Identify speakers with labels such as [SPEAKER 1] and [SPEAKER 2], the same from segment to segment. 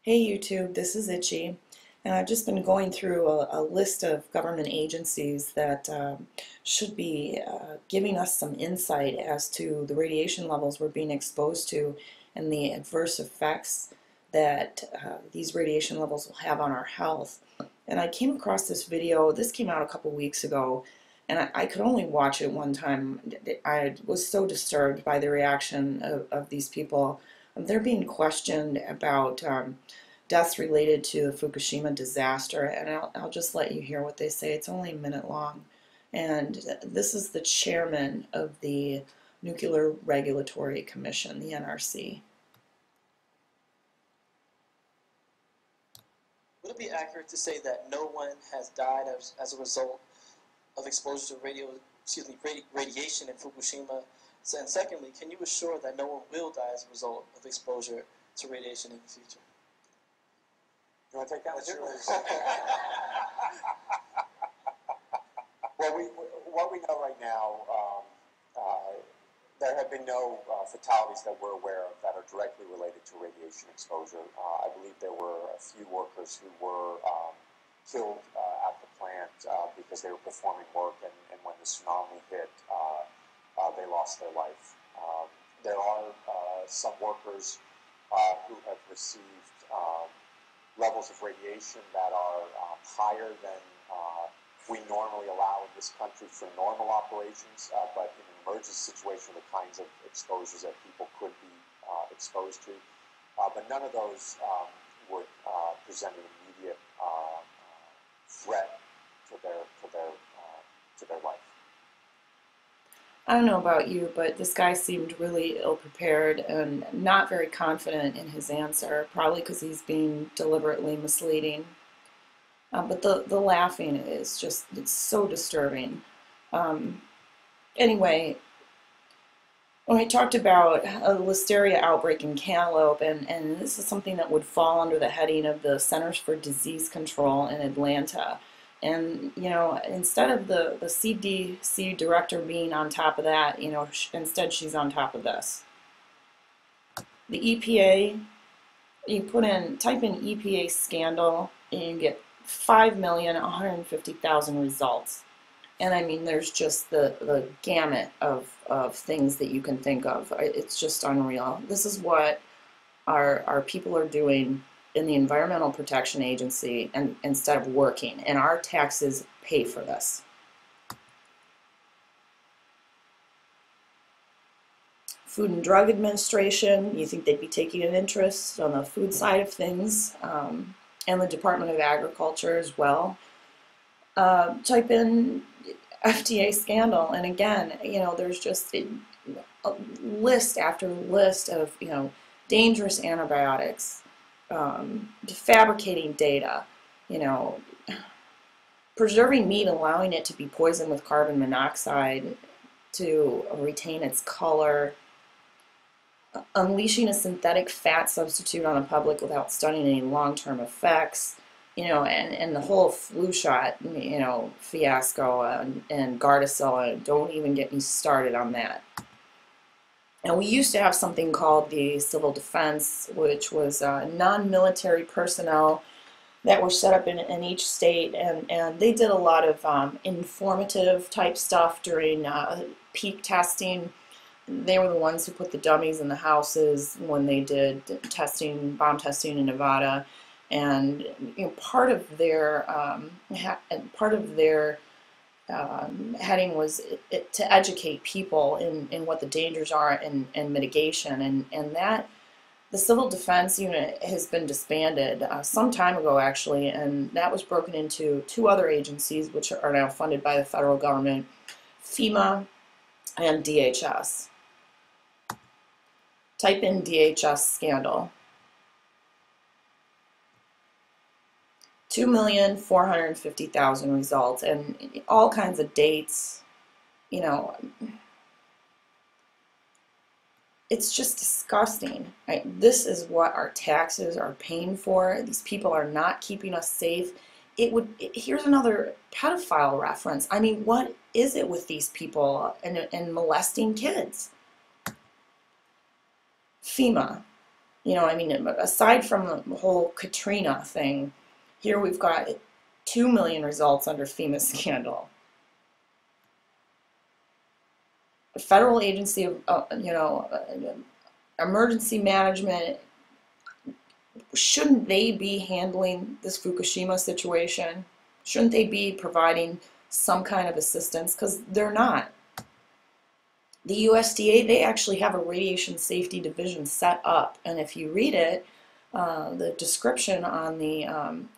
[SPEAKER 1] Hey YouTube, this is Itchy, and I've just been going through a list of government agencies that should be giving us some insight as to the radiation levels we're being exposed to and the adverse effects that these radiation levels will have on our health. And I came across this video. This came out a couple weeks ago, and I could only watch it one time. I was so disturbed by the reaction of these people. They're being questioned about deaths related to the Fukushima disaster, and I'll just let you hear what they say. It's only a minute long. And this is the chairman of the Nuclear Regulatory Commission, the NRC.
[SPEAKER 2] Would it be accurate to say that no one has died as a result of exposure to radiation in Fukushima? And secondly, can you assure that no one will die as a result of exposure to radiation in the future?
[SPEAKER 3] You want to take that one? Sure. Well, what we know right now, there have been no fatalities that we're aware of that are directly related to radiation exposure. I believe there were a few workers who were killed at the plant because they were performing work, and when the tsunami hit, they lost their life. There are some workers who have received levels of radiation that are higher than we normally allow in this country for normal operations, but in an emergency situation, the kinds of exposures that people could be exposed to. But none of those would present an immediate threat to their life.
[SPEAKER 1] I don't know about you, but this guy seemed really ill-prepared and not very confident in his answer, probably because he's being deliberately misleading. But the laughing is just, it's so disturbing. Anyway, when we talked about a listeria outbreak in cantaloupe, and this is something that would fall under the heading of the Centers for Disease Control in Atlanta. And, you know, instead of the CDC director being on top of that, you know, instead she's on top of this. The EPA, you type in EPA scandal, and you get 5,150,000 results. And I mean, there's just the gamut of things that you can think of. It's just unreal. This is what our people are doing in the Environmental Protection Agency and instead of working, and our taxes pay for this. Food and Drug Administration, you think they'd be taking an interest on the food side of things, and the Department of Agriculture as well. Type in FDA scandal, and again, you know, there's just a list after list of, you know, dangerous antibiotics, fabricating data, you know, preserving meat, allowing it to be poisoned with carbon monoxide to retain its color, unleashing a synthetic fat substitute on the public without studying any long-term effects, you know, and the whole flu shot, you know, fiasco, and Gardasil, don't even get me started on that. And we used to have something called the Civil Defense, which was non-military personnel that were set up in each state, and they did a lot of informative type stuff during peak testing. They were the ones who put the dummies in the houses when they did testing, bomb testing in Nevada, and you know, part of their heading was to educate people in what the dangers are and mitigation, and that the Civil Defense Unit has been disbanded some time ago, actually, and that was broken into two other agencies which are now funded by the federal government, FEMA and DHS. Type in DHS scandal. 2,450,000 results, and all kinds of dates, you know. It's just disgusting. Right? This is what our taxes are paying for. These people are not keeping us safe. Here's another pedophile reference. I mean, what is it with these people and molesting kids? FEMA. You know, I mean, aside from the whole Katrina thing, here we've got 2 million results under FEMA scandal. A federal agency of, emergency management, shouldn't they be handling this Fukushima situation? Shouldn't they be providing some kind of assistance? Because they're not. The USDA, they actually have a radiation safety division set up, and if you read it, the description on the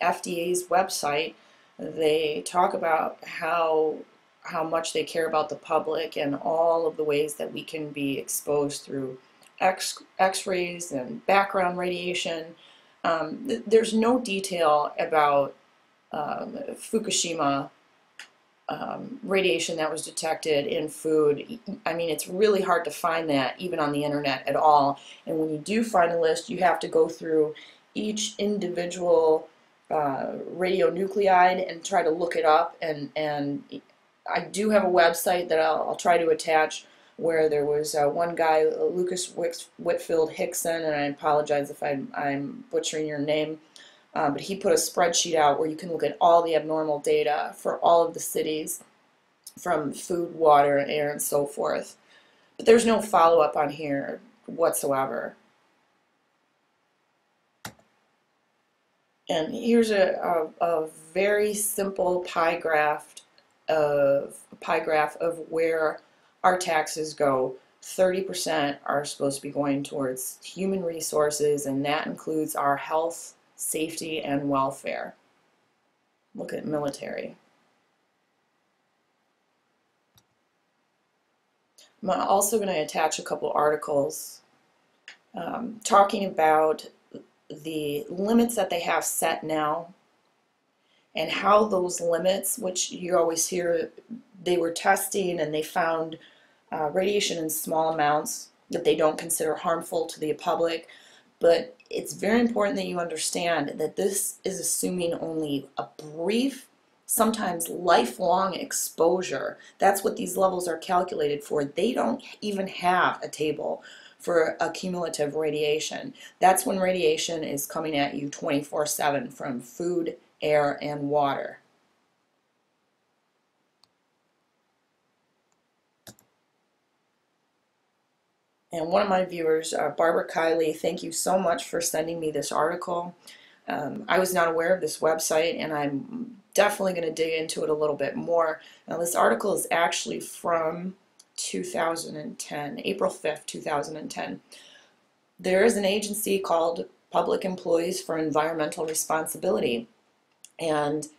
[SPEAKER 1] FDA's website, they talk about how much they care about the public and all of the ways that we can be exposed through X-rays and background radiation. There's no detail about Fukushima radiation that was detected in food. I mean, it's really hard to find that even on the internet at all. And when you do find a list, you have to go through each individual radionuclide and try to look it up. And I do have a website that I'll try to attach where there was one guy, Lucas Whitfield Hickson, and I apologize if I'm butchering your name. But he put a spreadsheet out where you can look at all the abnormal data for all of the cities from food, water, air, and so forth. But there's no follow-up on here whatsoever. And here's a very simple pie graph of where our taxes go. 30% are supposed to be going towards human resources, and that includes our health, safety, and welfare. Look at military. I'm also going to attach a couple articles talking about the limits that they have set now and how those limits, which you always hear, they were testing and they found radiation in small amounts that they don't consider harmful to the public. But it's very important that you understand that this is assuming only a brief, sometimes lifelong exposure. That's what these levels are calculated for. They don't even have a table for a cumulative radiation. That's when radiation is coming at you 24/7 from food, air, and water. And one of my viewers, Barbara Kiley, thank you so much for sending me this article. I was not aware of this website, and I'm definitely going to dig into it a little bit more. Now, this article is actually from 2010, April 5th, 2010. There is an agency called Public Employees for Environmental Responsibility, and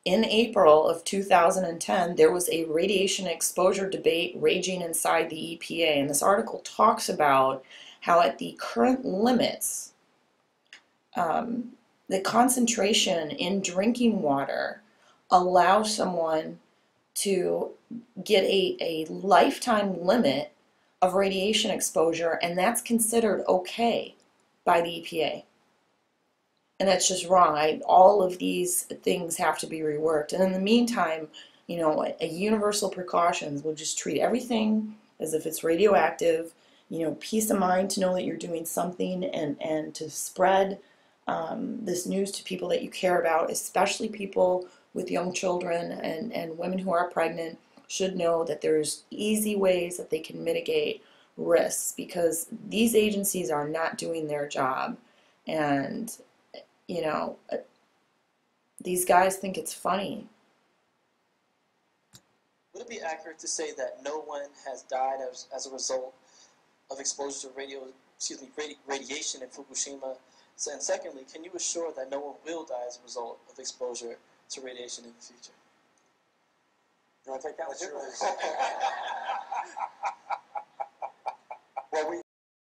[SPEAKER 1] in April of 2010, there was a radiation exposure debate raging inside the EPA, and this article talks about how at the current limits, the concentration in drinking water allows someone to get a lifetime limit of radiation exposure, and that's considered okay by the EPA. And that's just wrong. All of these things have to be reworked. And in the meantime, you know, a universal precautions will just treat everything as if it's radioactive. You know, peace of mind to know that you're doing something, and to spread this news to people that you care about, especially people with young children and women who are pregnant should know that there's easy ways that they can mitigate risks, because these agencies are not doing their job. And you know, these guys think it's funny.
[SPEAKER 2] Would it be accurate to say that no one has died as a result of exposure to radiation in Fukushima? And secondly, can you assure that no one will die as a result of exposure to radiation in the future?
[SPEAKER 3] You want to take that one? Well,